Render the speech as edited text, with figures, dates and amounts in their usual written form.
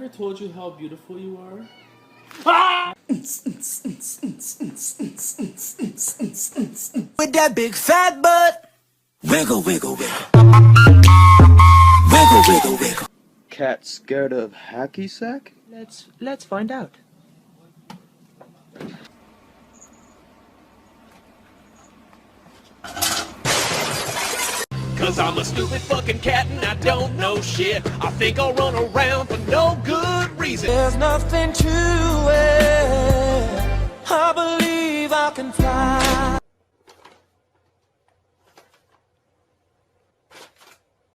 ever told you how beautiful you are? With that big fat butt. Wiggle, wiggle, wiggle. Wiggle, wiggle, wiggle. Cat scared of hacky sack? Let's find out. Cause I'm a stupid fucking cat and I don't know shit. I think I'll run around for no good reason. There's nothing to it. I believe I can fly.